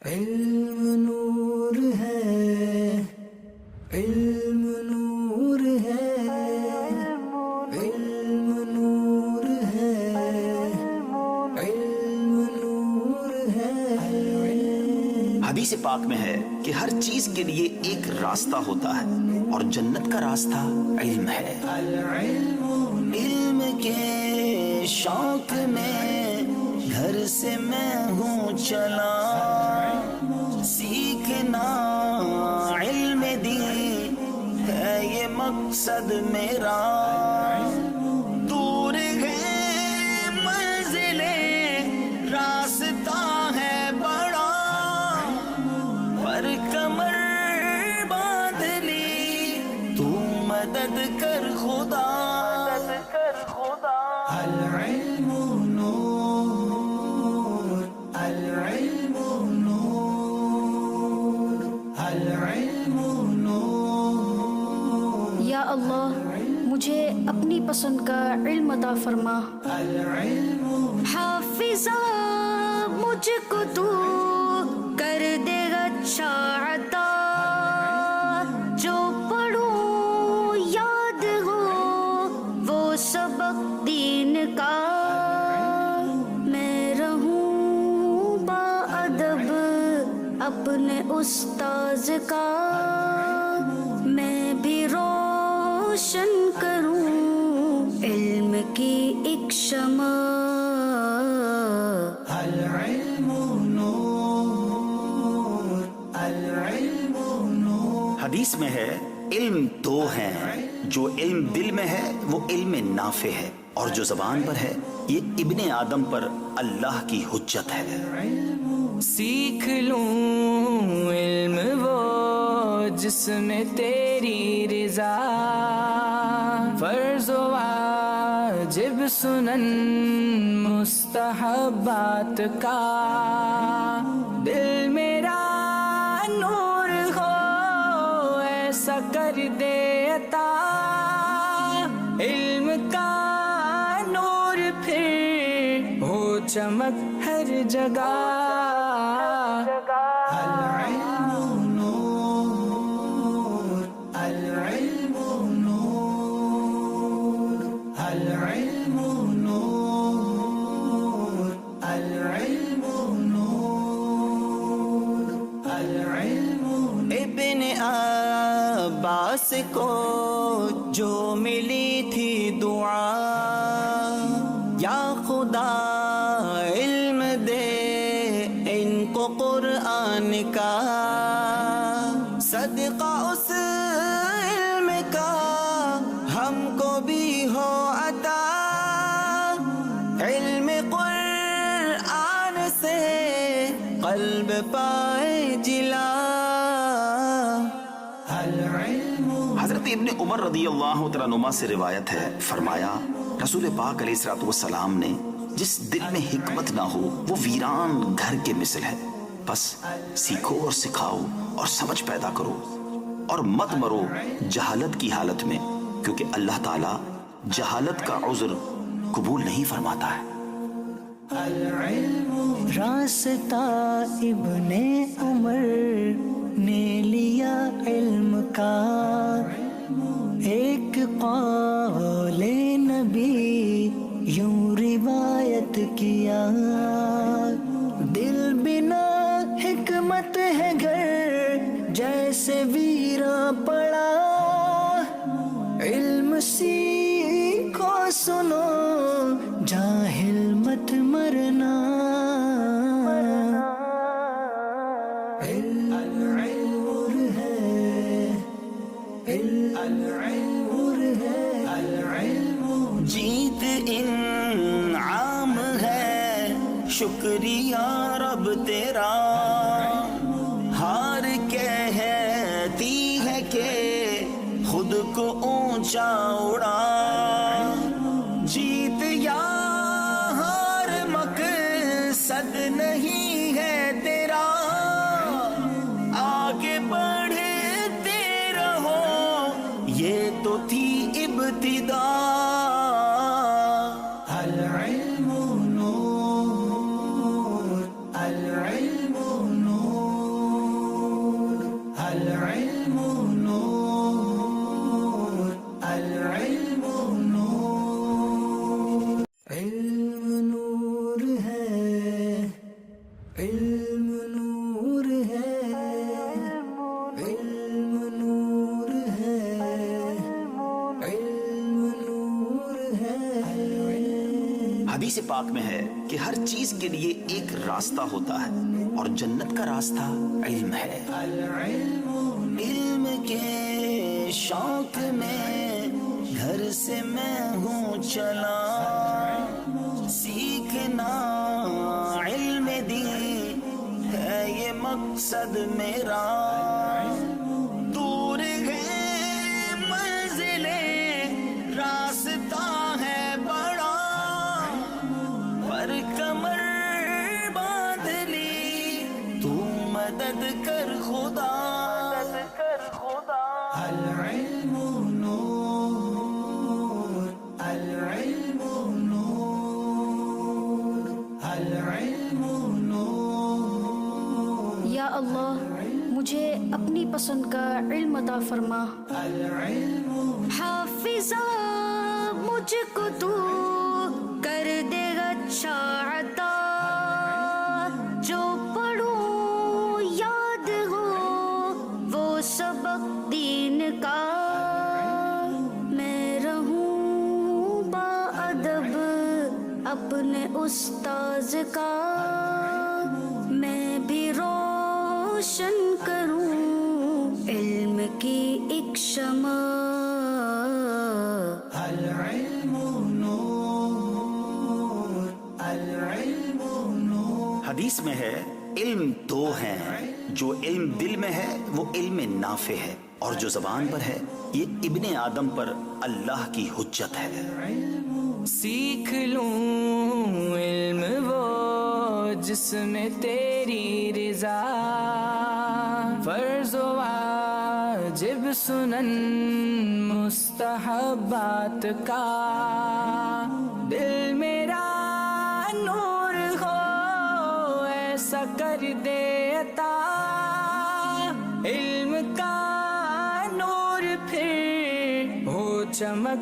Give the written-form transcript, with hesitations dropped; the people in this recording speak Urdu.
علم نور ہے، علم نور ہے، علم نور ہے، علم نور ہے۔ حدیث پاک میں ہے کہ ہر چیز کے لیے ایک راستہ ہوتا ہے اور جنت کا راستہ علم ہے۔ علم کے شوق میں گھر سے میں ہوں چلا، سیکھنا علم دین ہے یہ مقصد میرا۔ دور ہے منزلیں راستہ ہے بڑا، پر کمر باندھ لی تو مدد کر خدا۔ العلم نور، العلم نور، العلم نور۔ یا اللہ مجھے اپنی پسند کا علم عطا فرما۔ العلم حافظہ مجھ کو تو کر دے اچھا عطا، جو پڑھوں یاد ہو وہ سبق دین کا۔ میں رہوں با ادب اپنے استاذ کا، میں بھی روشن کروں علم کی ایک شمع۔ العلم نور، العلم نور۔ حدیث میں ہے علم دو ہیں، جو علم دل میں ہے وہ علم نافع ہے، اور جو زبان پر ہے یہ ابن آدم پر اللہ کی حجت ہے۔ سیکھ لوں علم وہ جس میں تیری رضا، فرض و واجب سنن مستحبات کا۔ دل میرا نور ہو ایسا کر دے عطا، علم کا نور پھر ہو چمک ہر جگہ۔ العلم نور، العلم نور، العلم نور، العلم نور، العلم نور۔ ابن عباس کو جو ملی تھی دعا، یا خدا علم دے ان کو قرآن کا، صدقہ اس علم کا ہم کو بھی ہو عطا۔ علم قرآن سے قلب پائے جلا۔ حضرت ابن عمر رضی اللہ تعالیٰ عنہما سے روایت ہے، فرمایا رسول پاک علیہ الصلوۃ والسلام نے، جس دل میں حکمت نہ ہو وہ ویران گھر کے مثل ہے، بس سیکھو اور سکھاؤ اور سمجھ پیدا کرو، اور مت مرو جہالت کی حالت میں، کیونکہ اللہ تعالیٰ جہالت کا عذر قبول نہیں فرماتا ہے۔ راستہ ابن عمر نے لیا علم کا، ایک قول نبی یوں روایت کیا، دل بنا حکمت ہے گھر جیسے ویراں پڑا، علم سیکھو سنو جاہل مت مرنا۔ جیت انعام ہے شکریہ رب تیرا، ہار کہتی ہے کہ خود کو اونچا اڑا، جیت یا ہار مقصد نہیں ہے تیرا، آگے بڑھتے رہو یہ تو تھی ابتدا۔ العلم نور، العلم نور۔ پاک میں ہے کہ ہر چیز کے لیے ایک راستہ ہوتا ہے اور جنت کا راستہ علم ہے. علم کے شوق میں گھر سے میں ہوں چلا, سیکھنا علم دین ہے یہ مقصد میرا. دور ہے منزلیں راستہ ہے بڑا, پر کمر باندھ لی تو مدد کر خدا. العلم نور, العلم نور, العلم نور. یا اللہ مجھے اپنی پسند کا علم عطا فرما. حافظہ مجھ کو تو کر دے اچھا عطا, جو پڑھوں یاد ہو وہ سبق دین کا. میں رہوں با ادب اپنے استاذ کا, میں بھی روشن کروں علم کی ایک شمع. العلم نور, العلم نور. حدیث میں ہے علم دو ہیں, جو علم دل میں ہے وہ علم نافع ہے, اور جو زبان پر ہے یہ ابن آدم پر اللہ کی حجت ہے. سیکھ لوں علم وہ جس میں تیری رضا, فرض و واجب سنن مستحبات کا. دل میرا نور ہو ایسا کر دے عطا, علم کا نور پھر ہو چمک